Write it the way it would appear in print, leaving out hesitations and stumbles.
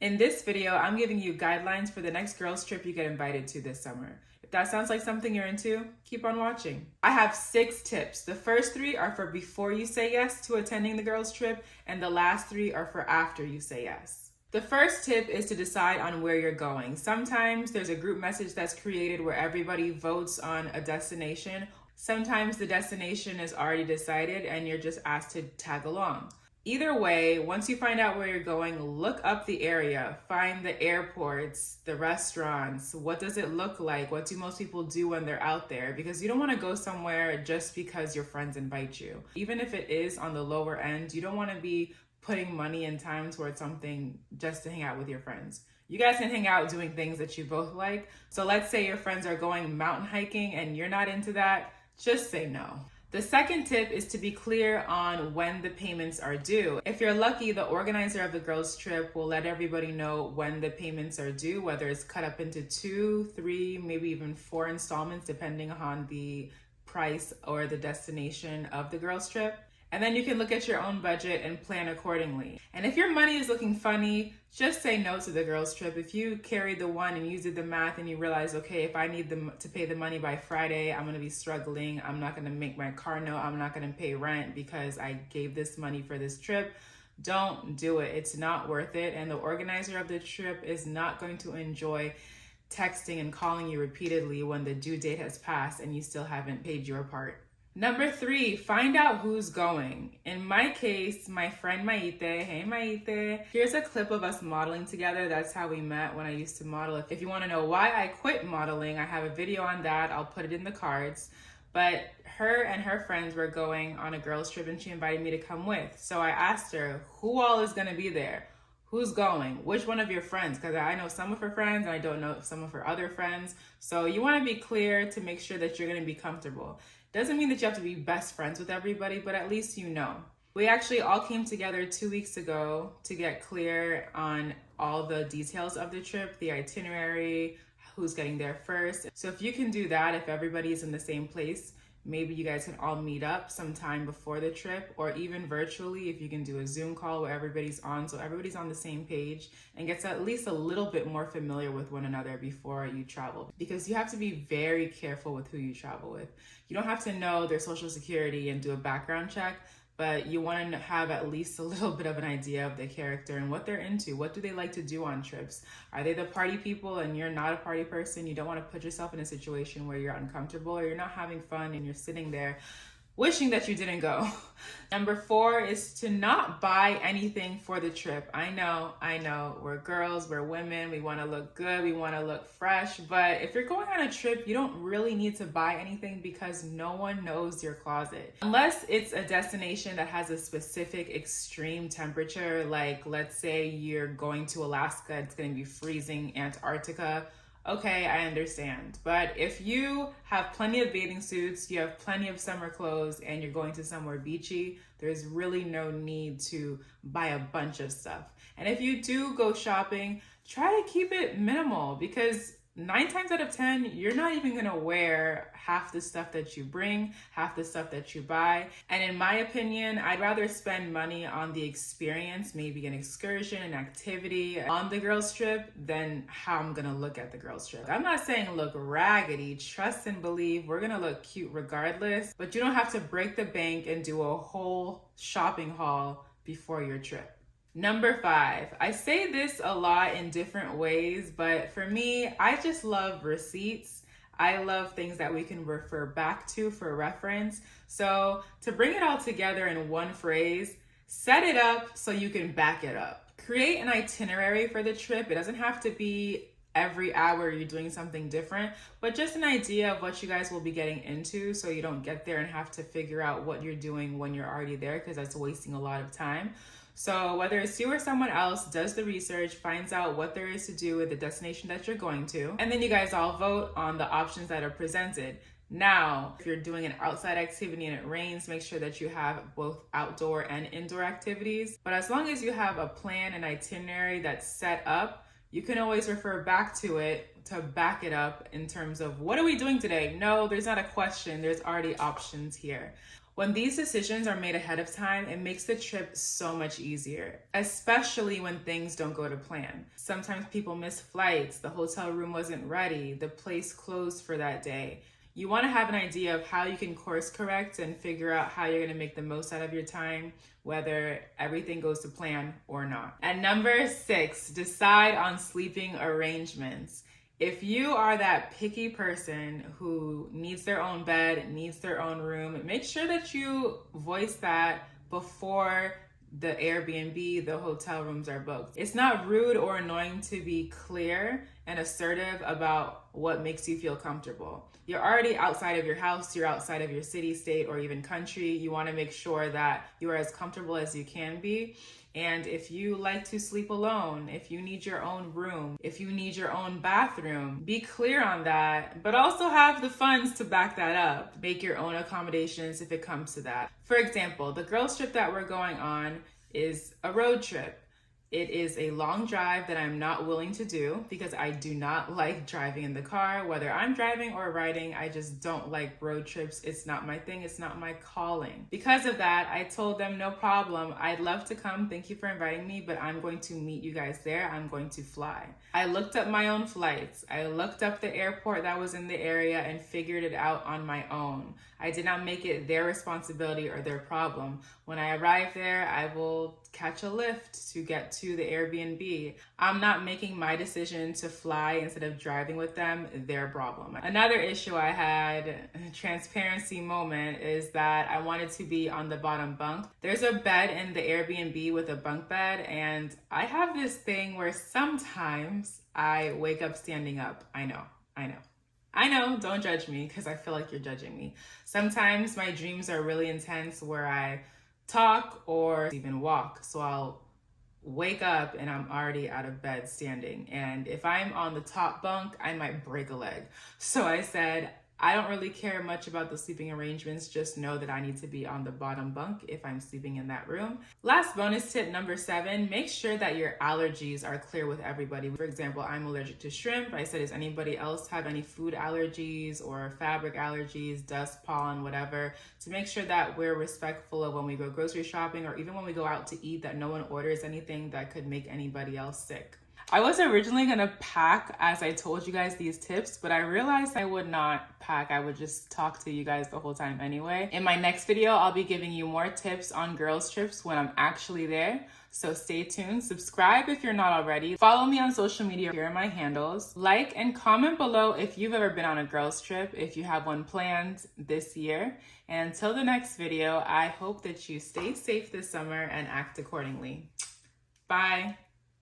In this video, I'm giving you guidelines for the next girls trip you get invited to this summer. If that sounds like something you're into, keep on watching. I have 6 tips. The first 3 are for before you say yes to attending the girls trip, and the last 3 are for after you say yes. The first tip is to decide on where you're going. Sometimes there's a group message that's created where everybody votes on a destination. Sometimes the destination is already decided and you're just asked to tag along. Either way, once you find out where you're going, look up the area, find the airports, the restaurants, what does it look like, what do most people do when they're out there, because you don't want to go somewhere just because your friends invite you. Even if it is on the lower end, you don't want to be putting money and time towards something just to hang out with your friends. You guys can hang out doing things that you both like. So let's say your friends are going mountain hiking and you're not into that, just say no. The second tip is to be clear on when the payments are due. If you're lucky, the organizer of the girls trip will let everybody know when the payments are due, whether it's cut up into 2, 3, maybe even 4 installments, depending on the price or the destination of the girls trip. And then you can look at your own budget and plan accordingly. And if your money is looking funny, just say no to the girls trip. If you carried the one and you did the math and you realize, okay, if I need them to pay the money by Friday, I'm gonna be struggling. I'm not gonna make my car note. I'm not gonna pay rent because I gave this money for this trip. Don't do it. It's not worth it. And the organizer of the trip is not going to enjoy texting and calling you repeatedly when the due date has passed and you still haven't paid your part. Number 3, find out who's going. In my case, my friend Maite, hey Maite, here's a clip of us modeling together. That's how we met when I used to model. If you want to know why I quit modeling, I have a video on that. I'll put it in the cards. But her and her friends were going on a girls trip and she invited me to come with. So I asked her, who all is going to be there? Who's going? Which one of your friends? Because I know some of her friends and I don't know some of her other friends. So you want to be clear to make sure that you're going to be comfortable. Doesn't mean that you have to be best friends with everybody, but at least you know. We actually all came together 2 weeks ago to get clear on all the details of the trip, the itinerary, who's getting there first. So if you can do that, if everybody's in the same place, maybe you guys can all meet up sometime before the trip, or even virtually if you can do a Zoom call where everybody's on, so everybody's on the same page and gets at least a little bit more familiar with one another before you travel. Because you have to be very careful with who you travel with. You don't have to know their social security and do a background check, but you want to have at least a little bit of an idea of the character and what they're into. What do they like to do on trips? Are they the party people and you're not a party person? You don't want to put yourself in a situation where you're uncomfortable or you're not having fun and you're sitting there wishing that you didn't go. Number 4 is to not buy anything for the trip. I know, we're girls, we're women, we want to look good, we want to look fresh, but if you're going on a trip, you don't really need to buy anything because no one knows your closet. Unless it's a destination that has a specific extreme temperature, like let's say you're going to Alaska, it's going to be freezing, Antarctica. Okay, I understand. But if you have plenty of bathing suits, you have plenty of summer clothes, and you're going to somewhere beachy, there's really no need to buy a bunch of stuff. And if you do go shopping, try to keep it minimal because 9 times out of 10, you're not even gonna wear half the stuff that you bring, half the stuff that you buy. And in my opinion, I'd rather spend money on the experience, maybe an excursion, an activity on the girls trip than how I'm gonna look at the girls trip. I'm not saying look raggedy, trust and believe, we're gonna look cute regardless, but you don't have to break the bank and do a whole shopping haul before your trip. Number 5, I say this a lot in different ways, but for me, I just love receipts. I love things that we can refer back to for reference. So to bring it all together in one phrase, set it up so you can back it up. Create an itinerary for the trip. It doesn't have to be every hour you're doing something different, but just an idea of what you guys will be getting into so you don't get there and have to figure out what you're doing when you're already there because that's wasting a lot of time. So whether it's you or someone else does the research, finds out what there is to do with the destination that you're going to, and then you guys all vote on the options that are presented. Now, if you're doing an outside activity and it rains, make sure that you have both outdoor and indoor activities. But as long as you have a plan and itinerary that's set up, you can always refer back to it to back it up in terms of what are we doing today? No, there's not a question. There's already options here. When these decisions are made ahead of time, it makes the trip so much easier, especially when things don't go to plan. Sometimes people miss flights, the hotel room wasn't ready, the place closed for that day. You want to have an idea of how you can course correct and figure out how you're going to make the most out of your time, whether everything goes to plan or not. And number 6, decide on sleeping arrangements. If you are that picky person who needs their own bed, needs their own room, make sure that you voice that before the Airbnb, the hotel rooms are booked. It's not rude or annoying to be clear and assertive about what makes you feel comfortable. You're already outside of your house, you're outside of your city, state, or even country. You want to make sure that you are as comfortable as you can be. And if you like to sleep alone, if you need your own room, if you need your own bathroom, be clear on that, but also have the funds to back that up. Make your own accommodations if it comes to that. For example, the girls trip that we're going on is a road trip. It is a long drive that I'm not willing to do because I do not like driving in the car. Whether I'm driving or riding, I just don't like road trips. It's not my thing. It's not my calling. Because of that, I told them no problem. I'd love to come. Thank you for inviting me, but I'm going to meet you guys there. I'm going to fly. I looked up my own flights. I looked up the airport that was in the area and figured it out on my own. I did not make it their responsibility or their problem. When I arrive there, I will catch a lift to get to the Airbnb. I'm not making my decision to fly instead of driving with them their problem. Another issue I had, a transparency moment, is that I wanted to be on the bottom bunk. There's a bed in the Airbnb with a bunk bed, and I have this thing where sometimes I wake up standing up. I know, don't judge me because I feel like you're judging me. Sometimes my dreams are really intense where I talk or even walk. So I'll wake up and I'm already out of bed standing. And if I'm on the top bunk, I might break a leg. So I said, I don't really care much about the sleeping arrangements. Just know that I need to be on the bottom bunk if I'm sleeping in that room. Last bonus tip, number 7, make sure that your allergies are clear with everybody. For example, I'm allergic to shrimp. I said, does anybody else have any food allergies or fabric allergies, dust, pollen, whatever, to make sure that we're respectful of when we go grocery shopping or even when we go out to eat, that no one orders anything that could make anybody else sick. I was originally gonna pack as I told you guys these tips, but I realized I would not pack. I would just talk to you guys the whole time anyway. In my next video, I'll be giving you more tips on girls trips when I'm actually there. So stay tuned. Subscribe if you're not already. Follow me on social media. Here are my handles. Like and comment below if you've ever been on a girls trip, if you have one planned this year. And until the next video, I hope that you stay safe this summer and act accordingly. Bye.